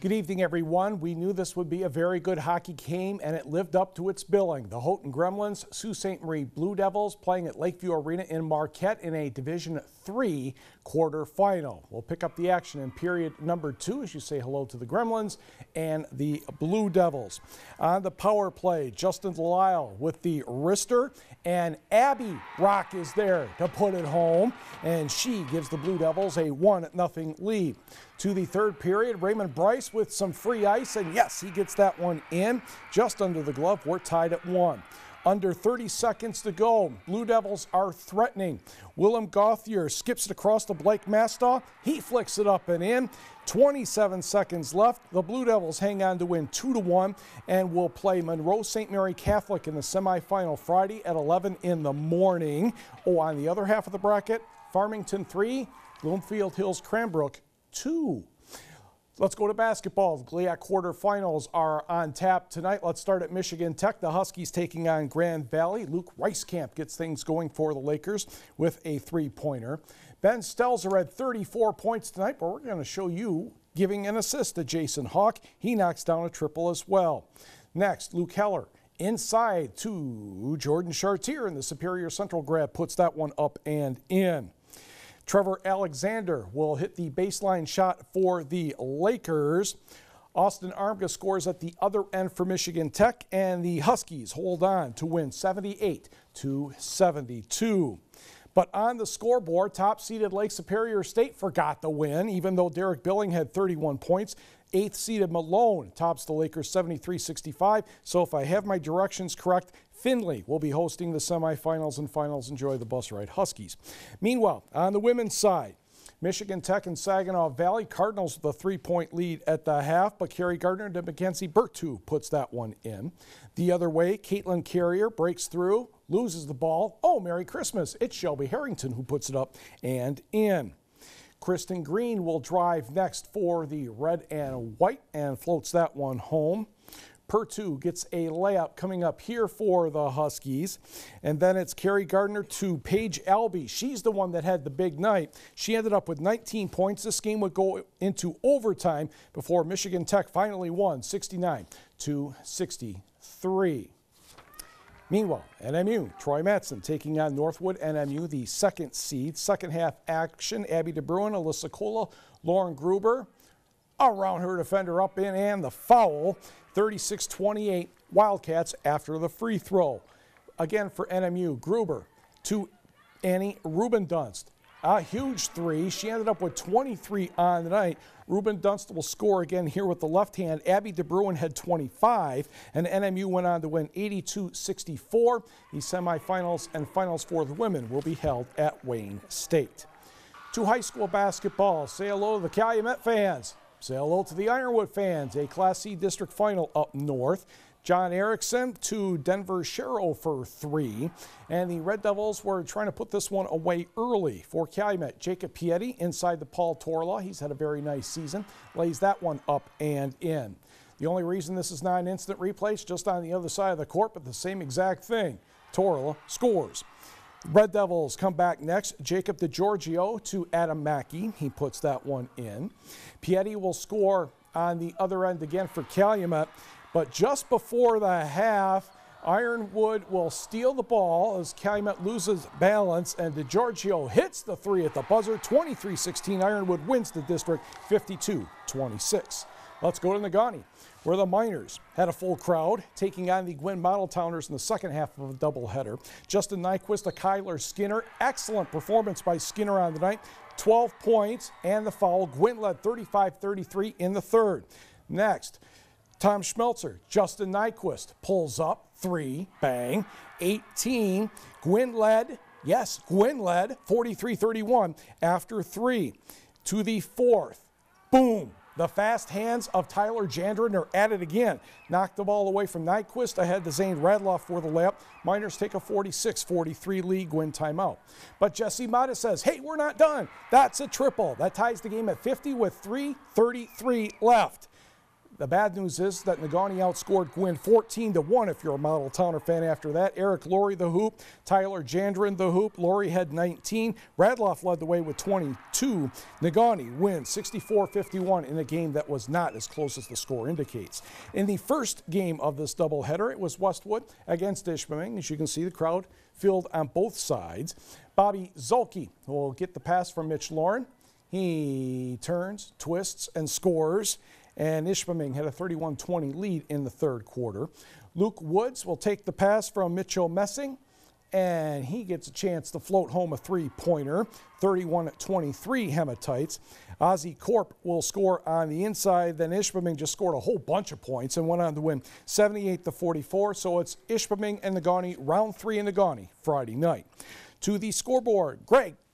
Good evening, everyone. We knew this would be a very good hockey game, and it lived up to its billing. The Houghton Gremlins, Sault Ste. Marie Blue Devils playing at Lakeview Arena in Marquette in a Division III quarterfinal. We'll pick up the action in period number 2 as you say hello to the Gremlins and the Blue Devils. On the power play, Justin Delisle with the wrister, and Abby Rock is there to put it home, and she gives the Blue Devils a 1-0 lead. To the third period, Raymond Bryce with some free ice, and yes, he gets that one in just under the glove. We're tied at 1. Under 30 seconds to go, Blue Devils are threatening. Willem Gauthier skips it across to Blake Mastoff. He flicks it up and in. 27 seconds left. The Blue Devils hang on to win 2-1 and will play Monroe St. Mary Catholic in the semifinal Friday at 11 in the morning. Oh, on the other half of the bracket, Farmington 3, Bloomfield Hills Cranbrook 2. Let's go to basketball. The GLIAC quarterfinals are on tap tonight. Let's start at Michigan Tech. The Huskies taking on Grand Valley. Luke Weiskamp gets things going for the Lakers with a three-pointer. Ben Stelzer had 34 points tonight, but we're going to show you giving an assist to Jason Hawk. He knocks down a triple as well. Next, Luke Heller inside to Jordan Chartier, and the Superior Central grad puts that one up and in. Trevor Alexander will hit the baseline shot for the Lakers. Austin Armga scores at the other end for Michigan Tech, and the Huskies hold on to win 78-72. But on the scoreboard, top-seeded Lake Superior State forgot the win, even though Derek Billing had 31 points. 8th-seeded Malone tops the Lakers 73-65. So if I have my directions correct, Findlay will be hosting the semifinals and finals. Enjoy the bus ride, Huskies. Meanwhile, on the women's side, Michigan Tech and Saginaw Valley Cardinals with a 3-point lead at the half, but Carrie Gardner to Mackenzie Bertu puts that one in. The other way, Caitlin Carrier breaks through, loses the ball. Oh, Merry Christmas. It's Shelby Harrington who puts it up and in. Kristen Green will drive next for the red and white and floats that one home. Pertu gets a layup coming up here for the Huskies. And then it's Carrie Gardner to Paige Albee. She's the one that had the big night. She ended up with 19 points. This game would go into overtime before Michigan Tech finally won 69-63. Meanwhile, NMU, Troy Matson taking on Northwood NMU, the second seed. Second half action, Abby DeBruin, Alyssa Kola, Lauren Gruber. Around her defender up in and the foul. 36-28 Wildcats after the free throw. Again for NMU, Gruber to Annie Rubendunst. A huge three. She ended up with 23 on the night. Rubendunst will score again here with the left hand. Abby DeBruin had 25, and NMU went on to win 82-64. The semifinals and finals for the women will be held at Wayne State. To high school basketball, say hello to the Calumet fans. Say hello to the Ironwood fans, a Class C district final up north. John Erickson to Denver Shero for 3. And the Red Devils were trying to put this one away early for Calumet. Jacob Piety inside the Paul Torla. He's had a very nice season. Lays that one up and in. The only reason this is not an instant replay is just on the other side of the court, but the same exact thing. Torla scores. Red Devils come back next. Jacob DiGiorgio to Adam Mackey. He puts that one in. Piety will score on the other end again for Calumet. But just before the half, Ironwood will steal the ball as Calumet loses balance, and DiGiorgio hits the three at the buzzer. 23-16, Ironwood wins the district 52-26. Let's go to Negaunee, where the Miners had a full crowd, taking on the Gwinn Model Towners in the second half of a doubleheader. Justin Nyquist to Kyler Skinner. Excellent performance by Skinner on the night. 12 points and the foul. Gwinn led 35-33 in the third. Next, Tom Schmelzer, Justin Nyquist pulls up, 3, bang, 18. Gwinn led, yes, Gwinn led 43-31 after 3. To the fourth, boom. The fast hands of Tyler Jandron are at it again. Knocked the ball away from Nyquist ahead to Zane Radloff for the layup. Miners take a 46-43 lead. Gwinn timeout. But Jesse Mata says, hey, we're not done. That's a triple. That ties the game at 50 with 3:33 left. The bad news is that Negaunee outscored Gwynn 14-1 if you're a Model Towner fan after that. Eric Laurie the hoop, Tyler Jandrin the hoop. Laurie had 19. Radloff led the way with 22. Negaunee wins 64-51 in a game that was not as close as the score indicates. In the first game of this doubleheader, it was Westwood against Ishpeming. As you can see, the crowd filled on both sides. Bobby Zolke will get the pass from Mitch Lauren. He turns, twists, and scores. And Ishpeming had a 31-20 lead in the third quarter. Luke Woods will take the pass from Mitchell Messing, and he gets a chance to float home a three-pointer. 31-23 Hematites. Ozzie Korp will score on the inside. Then Ishpeming just scored a whole bunch of points and went on to win 78-44. So it's Ishpeming and Negaunee, round 3 in Negaunee, Friday night. To the scoreboard,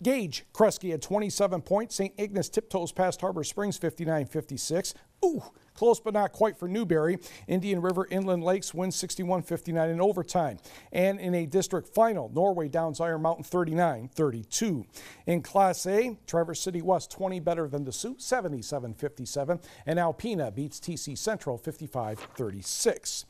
Gage Kresge had 27 points. St. Ignace tiptoes past Harbor Springs 59-56. Ooh, close but not quite for Newberry. Indian River Inland Lakes wins 61-59 in overtime. And in a district final, Norway downs Iron Mountain 39-32. In Class A, Traverse City West 20 better than the Sioux 77-57. And Alpena beats TC Central 55-36.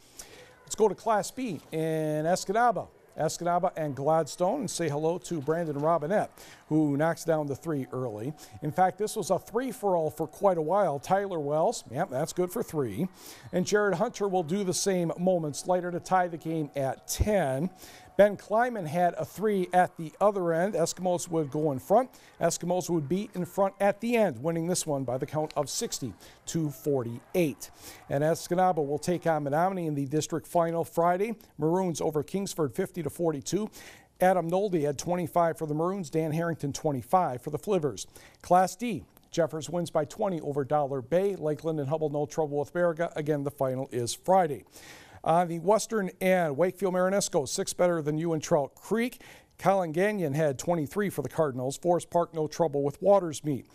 Let's go to Class B in Escanaba. Escanaba and Gladstone, and say hello to Brandon Robinette, who knocks down the three early. In fact, this was a three-for-all for quite a while. Tyler Wells, yep, that's good for 3. And Jared Hunter will do the same moments later to tie the game at 10. Ben Kleiman had a 3 at the other end. Eskimos would go in front. Eskimos would be in front at the end, winning this one by the count of 60-48. And Escanaba will take on Menominee in the district final Friday. Maroons over Kingsford 50-42. Adam Nolde had 25 for the Maroons. Dan Harrington 25 for the Flivers. Class D. Jeffers wins by 20 over Dollar Bay. Lakeland and Hubble no trouble with Baraga. Again, the final is Friday. On the western end, Wakefield Marinesco 6 better than you in Trout Creek. Colin Gagnon had 23 for the Cardinals. Forest Park no trouble with Watersmeet.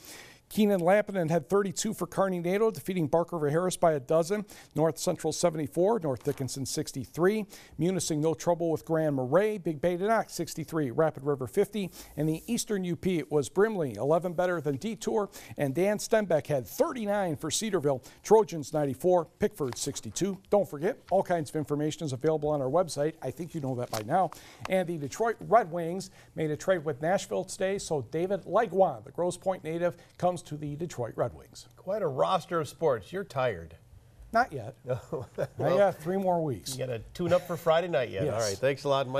Keenan Lampinen had 32 for Kearney NATO, defeating Barker over Harris by a dozen. North Central 74, North Dickinson 63. Munising no trouble with Grand Marais. Big Bay de Noc 63, Rapid River 50. And the Eastern UP, it was Brimley, 11 better than Detour. And Dan Stenbeck had 39 for Cedarville. Trojans 94, Pickford 62. Don't forget, all kinds of information is available on our website. I think you know that by now. And the Detroit Red Wings made a trade with Nashville today, so David Legwan, the Grosse Pointe native, comes to the Detroit Red Wings. Quite a roster of sports. You're tired. Not yet. Well, I got 3 more weeks. You got to tune up for Friday night yet. Yes. All right. Thanks a lot, Mike.